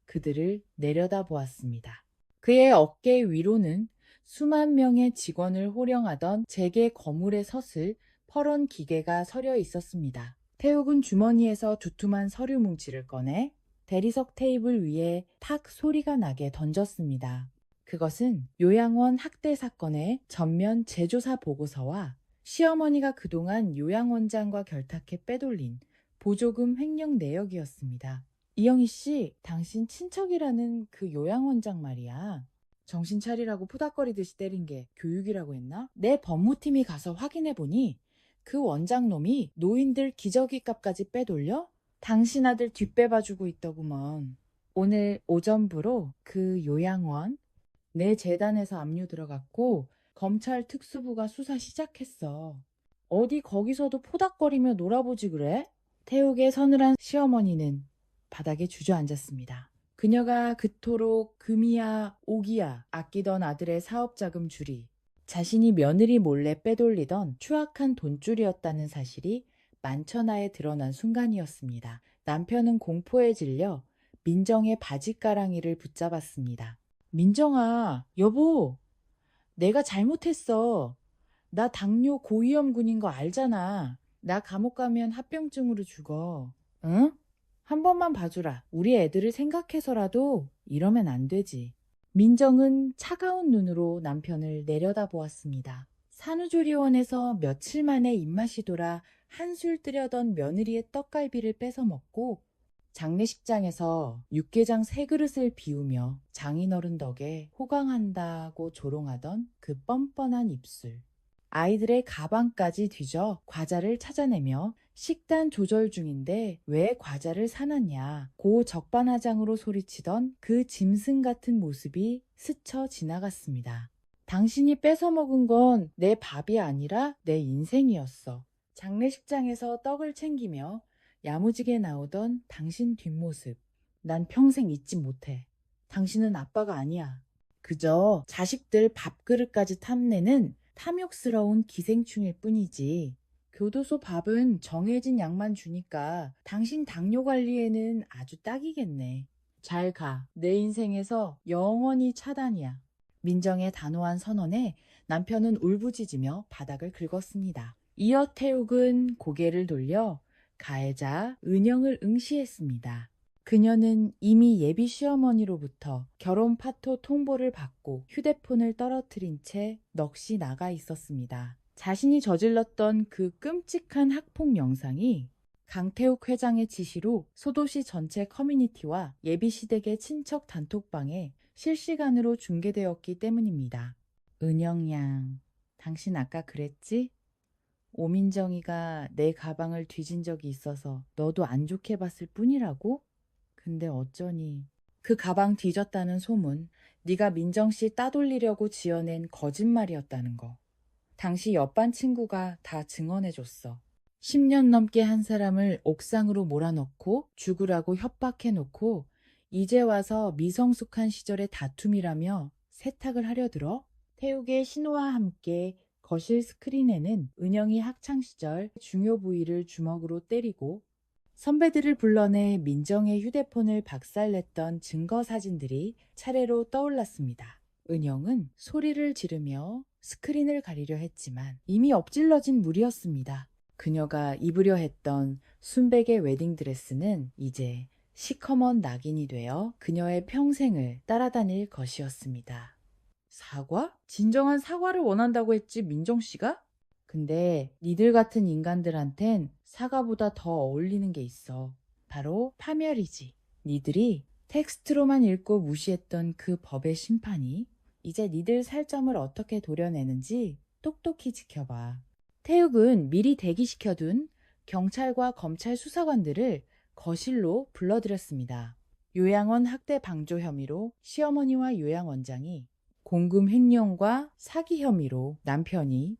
그들을 내려다보았습니다. 그의 어깨 위로는 수만 명의 직원을 호령하던 재계 거물에 섰을 퍼런 기계가 서려 있었습니다. 태욱은 주머니에서 두툼한 서류 뭉치를 꺼내 대리석 테이블 위에 탁 소리가 나게 던졌습니다. 그것은 요양원 학대 사건의 전면 재조사 보고서와 시어머니가 그동안 요양원장과 결탁해 빼돌린 보조금 횡령 내역이었습니다. 이영희 씨, 당신 친척이라는 그 요양원장 말이야. 정신 차리라고 푸닥거리듯이 때린 게 교육이라고 했나? 내 법무팀이 가서 확인해보니 그 원장놈이 노인들 기저귀 값까지 빼돌려 당신 아들 뒷배봐주고 있더구먼. 오늘 오전부로 그 요양원 내 재단에서 압류 들어갔고 검찰 특수부가 수사 시작했어. 어디 거기서도 포닥거리며 놀아보지 그래? 태욱의 서늘한 시어머니는 바닥에 주저앉았습니다. 그녀가 그토록 금이야 오기야 아끼던 아들의 사업자금 줄이 자신이 며느리 몰래 빼돌리던 추악한 돈줄이었다는 사실이 만천하에 드러난 순간이었습니다. 남편은 공포에 질려 민정의 바지가랑이를 붙잡았습니다. 민정아, 여보, 내가 잘못했어. 나 당뇨 고위험군인 거 알잖아. 나 감옥 가면 합병증으로 죽어. 응? 한 번만 봐주라. 우리 애들을 생각해서라도 이러면 안 되지. 민정은 차가운 눈으로 남편을 내려다보았습니다. 산후조리원에서 며칠 만에 입맛이 돌아 한술 뜨려던 며느리의 떡갈비를 뺏어 먹고 장례식장에서 육개장 3그릇을 비우며 장인어른 덕에 호강한다고 조롱하던 그 뻔뻔한 입술. 아이들의 가방까지 뒤져 과자를 찾아내며 식단 조절 중인데 왜 과자를 사놨냐 고 적반하장으로 소리치던 그 짐승 같은 모습이 스쳐 지나갔습니다. 당신이 뺏어 먹은 건 내 밥이 아니라 내 인생이었어. 장례식장에서 떡을 챙기며 야무지게 나오던 당신 뒷모습. 난 평생 잊지 못해. 당신은 아빠가 아니야. 그저 자식들 밥그릇까지 탐내는 탐욕스러운 기생충일 뿐이지. 교도소 밥은 정해진 양만 주니까 당신 당뇨 관리에는 아주 딱이겠네. 잘 가. 내 인생에서 영원히 차단이야. 민정의 단호한 선언에 남편은 울부짖으며 바닥을 긁었습니다. 이어 태욱은 고개를 돌려 가해자 은영을 응시했습니다. 그녀는 이미 예비 시어머니로부터 결혼 파토 통보를 받고 휴대폰을 떨어뜨린 채 넋이 나가 있었습니다. 자신이 저질렀던 그 끔찍한 학폭 영상이 강태욱 회장의 지시로 소도시 전체 커뮤니티와 예비시댁의 친척 단톡방에 실시간으로 중계되었기 때문입니다. 은영 양, 당신 아까 그랬지? 오민정이가 내 가방을 뒤진 적이 있어서 너도 안 좋게 봤을 뿐이라고? 근데 어쩌니 그 가방 뒤졌다는 소문, 네가 민정씨 따돌리려고 지어낸 거짓말이었다는 거. 당시 옆반 친구가 다 증언해줬어. 10년 넘게 한 사람을 옥상으로 몰아넣고 죽으라고 협박해놓고 이제 와서 미성숙한 시절의 다툼이라며 세탁을 하려 들어? 태욱의 신호와 함께 거실 스크린에는 은영이 학창시절 중요 부위를 주먹으로 때리고 선배들을 불러내 민정의 휴대폰을 박살냈던 증거 사진들이 차례로 떠올랐습니다. 은영은 소리를 지르며 스크린을 가리려 했지만 이미 엎질러진 물이었습니다. 그녀가 입으려 했던 순백의 웨딩드레스는 이제 시커먼 낙인이 되어 그녀의 평생을 따라다닐 것이었습니다. 사과? 진정한 사과를 원한다고 했지 민정씨가? 근데 니들 같은 인간들한텐 사과보다 더 어울리는 게 있어. 바로 파멸이지. 니들이 텍스트로만 읽고 무시했던 그 법의 심판이 이제 니들 살점을 어떻게 도려내는지 똑똑히 지켜봐. 태욱은 미리 대기시켜둔 경찰과 검찰 수사관들을 거실로 불러들였습니다. 요양원 학대 방조 혐의로 시어머니와 요양원장이, 공금 횡령과 사기 혐의로 남편이,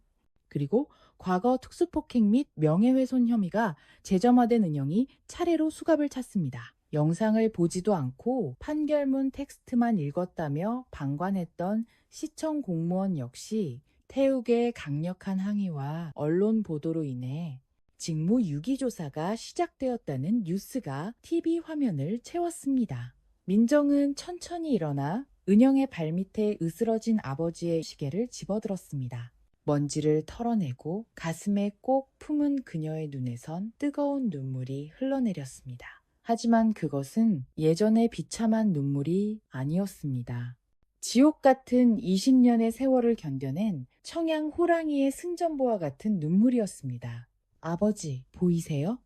그리고 과거 특수폭행 및 명예훼손 혐의가 재점화된 은영이 차례로 수갑을 찼습니다. 영상을 보지도 않고 판결문 텍스트만 읽었다며 방관했던 시청 공무원 역시 태욱의 강력한 항의와 언론 보도로 인해 직무 유기 조사가 시작되었다는 뉴스가 TV 화면을 채웠습니다. 민정은 천천히 일어나 은영의 발밑에 으스러진 아버지의 시계를 집어들었습니다. 먼지를 털어내고 가슴에 꼭 품은 그녀의 눈에선 뜨거운 눈물이 흘러내렸습니다. 하지만 그것은 예전의 비참한 눈물이 아니었습니다. 지옥 같은 20년의 세월을 견뎌낸 청양 호랑이의 승전보와 같은 눈물이었습니다. 아버지, 보이세요?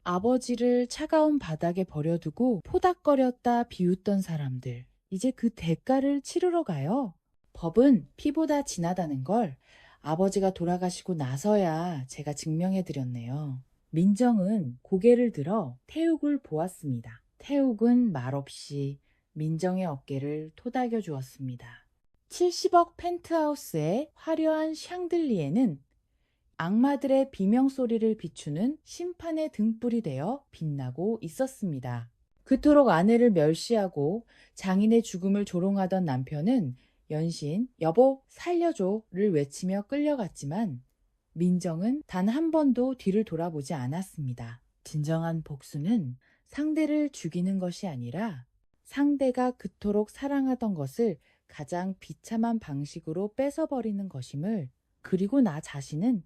아버지를 차가운 바닥에 버려두고 포닥거렸다 비웃던 사람들. 이제 그 대가를 치르러 가요. 법은 피보다 진하다는 걸 아버지가 돌아가시고 나서야 제가 증명해드렸네요. 민정은 고개를 들어 태욱을 보았습니다. 태욱은 말없이 민정의 어깨를 토닥여 주었습니다. 70억 펜트하우스의 화려한 샹들리에는 악마들의 비명소리를 비추는 심판의 등불이 되어 빛나고 있었습니다. 그토록 아내를 멸시하고 장인의 죽음을 조롱하던 남편은 연신 여보 살려줘를 외치며 끌려갔지만 민정은 단 한 번도 뒤를 돌아보지 않았습니다. 진정한 복수는 상대를 죽이는 것이 아니라 상대가 그토록 사랑하던 것을 가장 비참한 방식으로 뺏어버리는 것임을, 그리고 나 자신은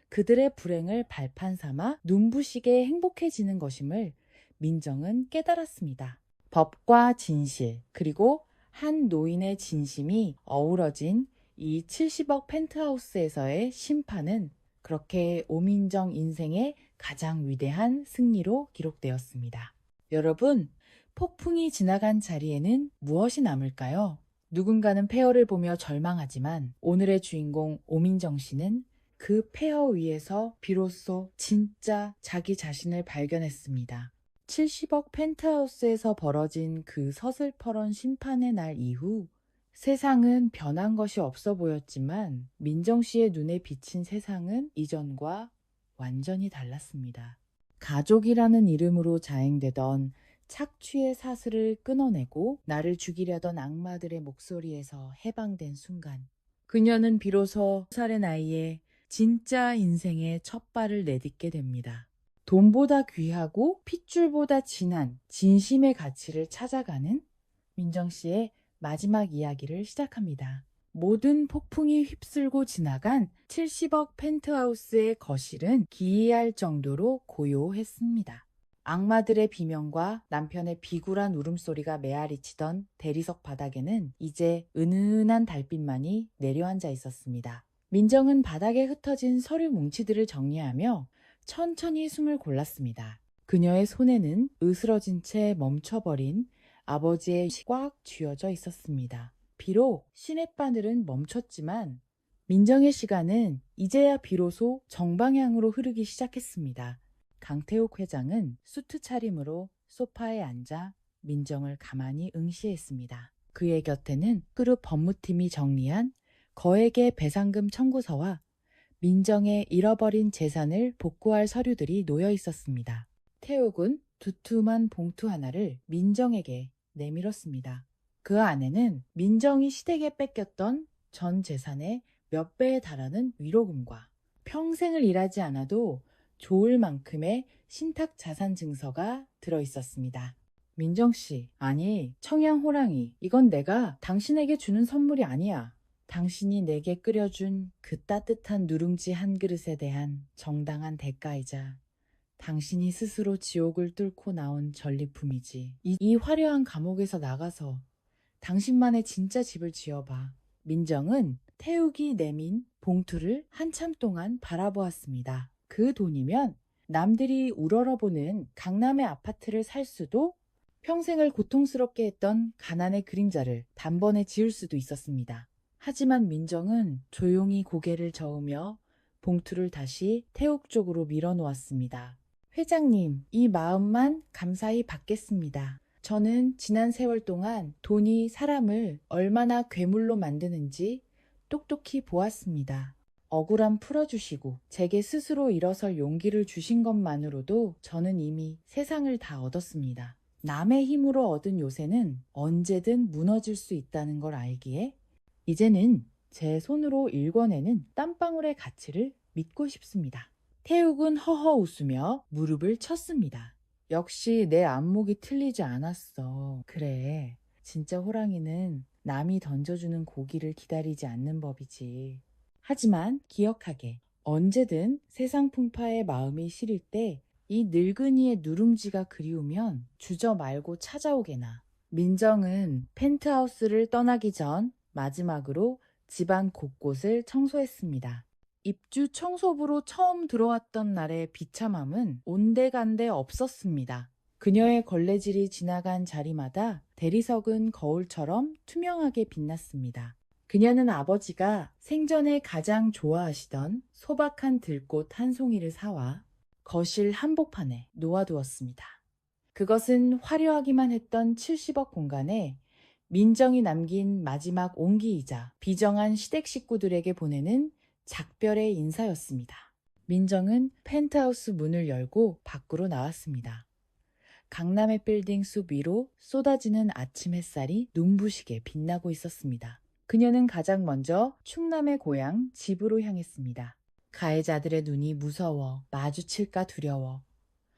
그들의 불행을 발판 삼아 눈부시게 행복해지는 것임을 민정은 깨달았습니다. 법과 진실, 그리고 한 노인의 진심이 어우러진 이 70억 펜트하우스에서의 심판은 그렇게 오민정 인생의 가장 위대한 승리로 기록되었습니다. 여러분, 폭풍이 지나간 자리에는 무엇이 남을까요? 누군가는 폐허를 보며 절망하지만 오늘의 주인공 오민정 씨는 그 폐허 위에서 비로소 진짜 자기 자신을 발견했습니다. 70억 펜트하우스에서 벌어진 그 서슬퍼런 심판의 날 이후 세상은 변한 것이 없어 보였지만 민정 씨의 눈에 비친 세상은 이전과 완전히 달랐습니다. 가족이라는 이름으로 자행되던 착취의 사슬을 끊어내고 나를 죽이려던 악마들의 목소리에서 해방된 순간, 그녀는 비로소 2살의 나이에 진짜 인생의 첫 발을 내딛게 됩니다. 돈보다 귀하고 핏줄보다 진한 진심의 가치를 찾아가는 민정 씨의 마지막 이야기를 시작합니다. 모든 폭풍이 휩쓸고 지나간 70억 펜트하우스의 거실은 기이할 정도로 고요했습니다. 악마들의 비명과 남편의 비굴한 울음소리가 메아리치던 대리석 바닥에는 이제 은은한 달빛만이 내려앉아 있었습니다. 민정은 바닥에 흩어진 서류 뭉치들을 정리하며 천천히 숨을 골랐습니다. 그녀의 손에는 으스러진 채 멈춰버린 아버지의 꽉 쥐어져 있었습니다. 비록 시냇바늘은 멈췄지만 민정의 시간은 이제야 비로소 정방향으로 흐르기 시작했습니다. 강태욱 회장은 수트 차림으로 소파에 앉아 민정을 가만히 응시했습니다. 그의 곁에는 그룹 법무팀이 정리한 거액의 배상금 청구서와 민정의 잃어버린 재산을 복구할 서류들이 놓여 있었습니다. 태욱은 두툼한 봉투 하나를 민정에게 내밀었습니다. 그 안에는 민정이 시댁에 뺏겼던 전 재산의 몇 배에 달하는 위로금과 평생을 일하지 않아도 좋을 만큼의 신탁 자산 증서가 들어 있었습니다. 민정씨, 아니 청양호랑이, 이건 내가 당신에게 주는 선물이 아니야. 당신이 내게 끓여준 그 따뜻한 누룽지 한 그릇에 대한 정당한 대가이자 당신이 스스로 지옥을 뚫고 나온 전리품이지. 이 화려한 감옥에서 나가서 당신만의 진짜 집을 지어봐. 민정은 태욱이 내민 봉투를 한참 동안 바라보았습니다. 그 돈이면 남들이 우러러보는 강남의 아파트를 살 수도, 평생을 고통스럽게 했던 가난의 그림자를 단번에 지울 수도 있었습니다. 하지만 민정은 조용히 고개를 저으며 봉투를 다시 태욱 쪽으로 밀어놓았습니다. 회장님, 이 마음만 감사히 받겠습니다. 저는 지난 세월 동안 돈이 사람을 얼마나 괴물로 만드는지 똑똑히 보았습니다. 억울함 풀어주시고 제게 스스로 일어설 용기를 주신 것만으로도 저는 이미 세상을 다 얻었습니다. 남의 힘으로 얻은 요새는 언제든 무너질 수 있다는 걸 알기에 이제는 제 손으로 읽어내는 땀방울의 가치를 믿고 싶습니다. 태욱은 허허 웃으며 무릎을 쳤습니다. 역시 내 안목이 틀리지 않았어. 그래, 진짜 호랑이는 남이 던져주는 고기를 기다리지 않는 법이지. 하지만 기억하게, 언제든 세상 풍파에 마음이 시릴 때 이 늙은이의 누룽지가 그리우면 주저 말고 찾아오게나. 민정은 펜트하우스를 떠나기 전 마지막으로 집안 곳곳을 청소했습니다. 입주 청소부로 처음 들어왔던 날의 비참함은 온데간데 없었습니다. 그녀의 걸레질이 지나간 자리마다 대리석은 거울처럼 투명하게 빛났습니다. 그녀는 아버지가 생전에 가장 좋아하시던 소박한 들꽃 한 송이를 사와 거실 한복판에 놓아두었습니다. 그것은 화려하기만 했던 70억 공간에 민정이 남긴 마지막 온기이자 비정한 시댁 식구들에게 보내는 작별의 인사였습니다. 민정은 펜트하우스 문을 열고 밖으로 나왔습니다. 강남의 빌딩 숲 위로 쏟아지는 아침 햇살이 눈부시게 빛나고 있었습니다. 그녀는 가장 먼저 충남의 고향 집으로 향했습니다. 가해자들의 눈이 무서워 마주칠까 두려워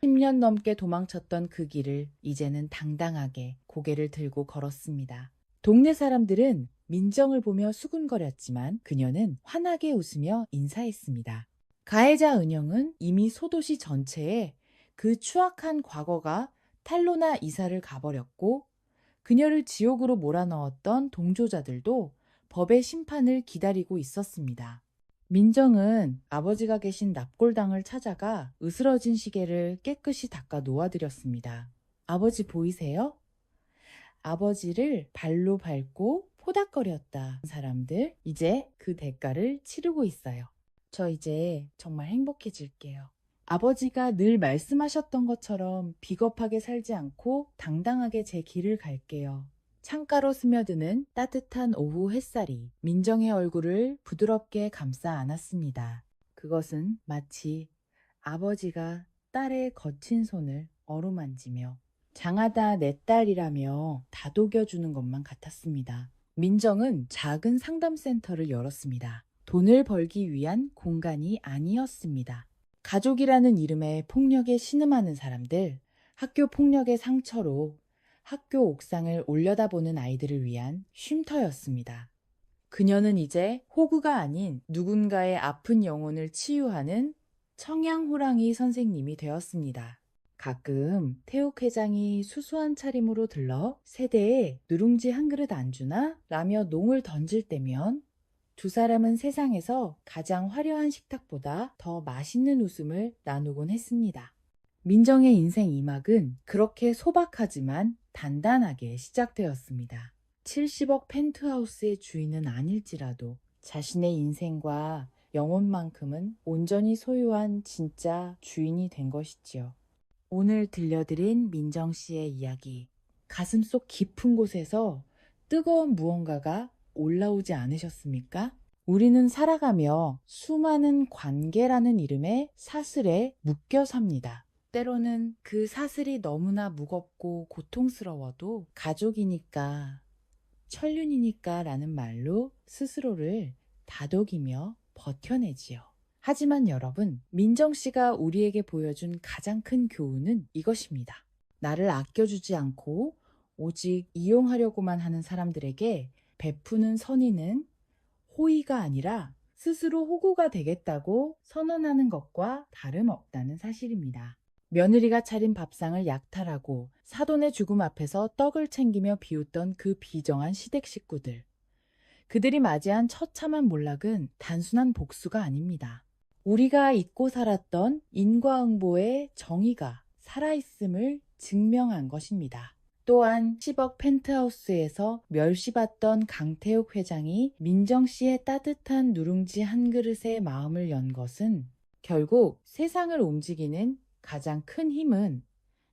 10년 넘게 도망쳤던 그 길을 이제는 당당하게 고개를 들고 걸었습니다. 동네 사람들은 민정을 보며 수군거렸지만 그녀는 환하게 웃으며 인사했습니다. 가해자 은영은 이미 소도시 전체에 그 추악한 과거가 탈로나 이사를 가버렸고 그녀를 지옥으로 몰아넣었던 동조자들도 법의 심판을 기다리고 있었습니다. 민정은 아버지가 계신 납골당을 찾아가 으스러진 시계를 깨끗이 닦아 놓아드렸습니다. 아버지 보이세요? 아버지를 발로 밟고 포닥거렸다 사람들 이제 그 대가를 치르고 있어요. 저 이제 정말 행복해질게요. 아버지가 늘 말씀하셨던 것처럼 비겁하게 살지 않고 당당하게 제 길을 갈게요. 창가로 스며드는 따뜻한 오후 햇살이 민정의 얼굴을 부드럽게 감싸 안았습니다. 그것은 마치 아버지가 딸의 거친 손을 어루만지며 장하다 내 딸이라며 다독여주는 것만 같았습니다. 민정은 작은 상담센터를 열었습니다. 돈을 벌기 위한 공간이 아니었습니다. 가족이라는 이름에 폭력에 신음하는 사람들, 학교 폭력의 상처로 학교 옥상을 올려다보는 아이들을 위한 쉼터였습니다. 그녀는 이제 호구가 아닌 누군가의 아픈 영혼을 치유하는 청양호랑이 선생님이 되었습니다. 가끔 태욱 회장이 수수한 차림으로 들러 세대에 누룽지 한 그릇 안 주나? 라며 농을 던질 때면 두 사람은 세상에서 가장 화려한 식탁보다 더 맛있는 웃음을 나누곤 했습니다. 민정의 인생 2막은 그렇게 소박하지만 단단하게 시작되었습니다. 70억 펜트하우스의 주인은 아닐지라도 자신의 인생과 영혼만큼은 온전히 소유한 진짜 주인이 된 것이지요. 오늘 들려드린 민정 씨의 이야기, 가슴속 깊은 곳에서 뜨거운 무언가가 올라오지 않으셨습니까? 우리는 살아가며 수많은 관계라는 이름의 사슬에 묶여 삽니다. 때로는 그 사슬이 너무나 무겁고 고통스러워도 가족이니까, 천륜이니까 라는 말로 스스로를 다독이며 버텨내지요. 하지만 여러분, 민정 씨가 우리에게 보여준 가장 큰 교훈은 이것입니다. 나를 아껴주지 않고 오직 이용하려고만 하는 사람들에게 베푸는 선의는 호의가 아니라 스스로 호구가 되겠다고 선언하는 것과 다름없다는 사실입니다. 며느리가 차린 밥상을 약탈하고 사돈의 죽음 앞에서 떡을 챙기며 비웃던 그 비정한 시댁 식구들. 그들이 맞이한 처참한 몰락은 단순한 복수가 아닙니다. 우리가 잊고 살았던 인과응보의 정의가 살아있음을 증명한 것입니다. 또한 10억 펜트하우스에서 멸시받던 강태욱 회장이 민정 씨의 따뜻한 누룽지 한 그릇에 마음을 연 것은 결국 세상을 움직이는 가장 큰 힘은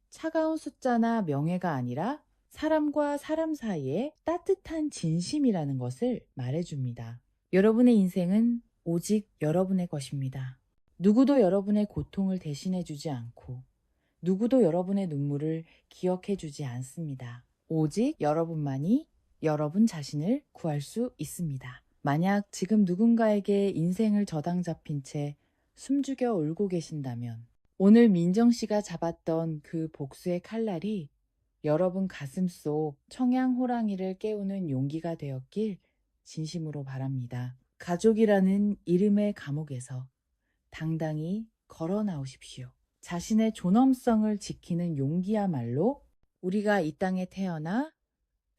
차가운 숫자나 명예가 아니라 사람과 사람 사이의 따뜻한 진심이라는 것을 말해줍니다. 여러분의 인생은 오직 여러분의 것입니다. 누구도 여러분의 고통을 대신해주지 않고 누구도 여러분의 눈물을 기억해주지 않습니다. 오직 여러분만이 여러분 자신을 구할 수 있습니다. 만약 지금 누군가에게 인생을 저당 잡힌 채 숨죽여 울고 계신다면 오늘 민정 씨가 잡았던 그 복수의 칼날이 여러분 가슴 속 청양 호랑이를 깨우는 용기가 되었길 진심으로 바랍니다. 가족이라는 이름의 감옥에서 당당히 걸어 나오십시오. 자신의 존엄성을 지키는 용기야말로 우리가 이 땅에 태어나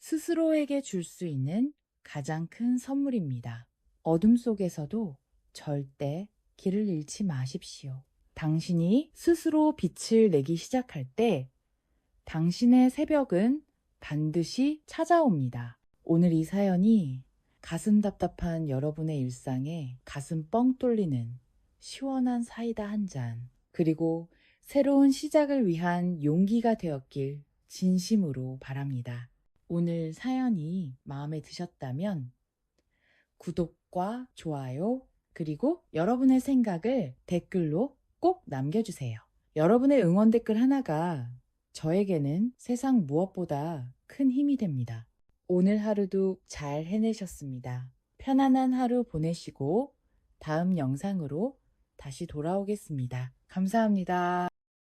스스로에게 줄 수 있는 가장 큰 선물입니다. 어둠 속에서도 절대 길을 잃지 마십시오. 당신이 스스로 빛을 내기 시작할 때 당신의 새벽은 반드시 찾아옵니다. 오늘 이 사연이 가슴 답답한 여러분의 일상에 가슴 뻥 뚫리는 시원한 사이다 한 잔, 그리고 새로운 시작을 위한 용기가 되었길 진심으로 바랍니다. 오늘 사연이 마음에 드셨다면 구독과 좋아요, 그리고 여러분의 생각을 댓글로 꼭 남겨주세요. 여러분의 응원 댓글 하나가 저에게는 세상 무엇보다 큰 힘이 됩니다. 오늘 하루도 잘 해내셨습니다. 편안한 하루 보내시고 다음 영상으로 다시 돌아오겠습니다. 감사합니다.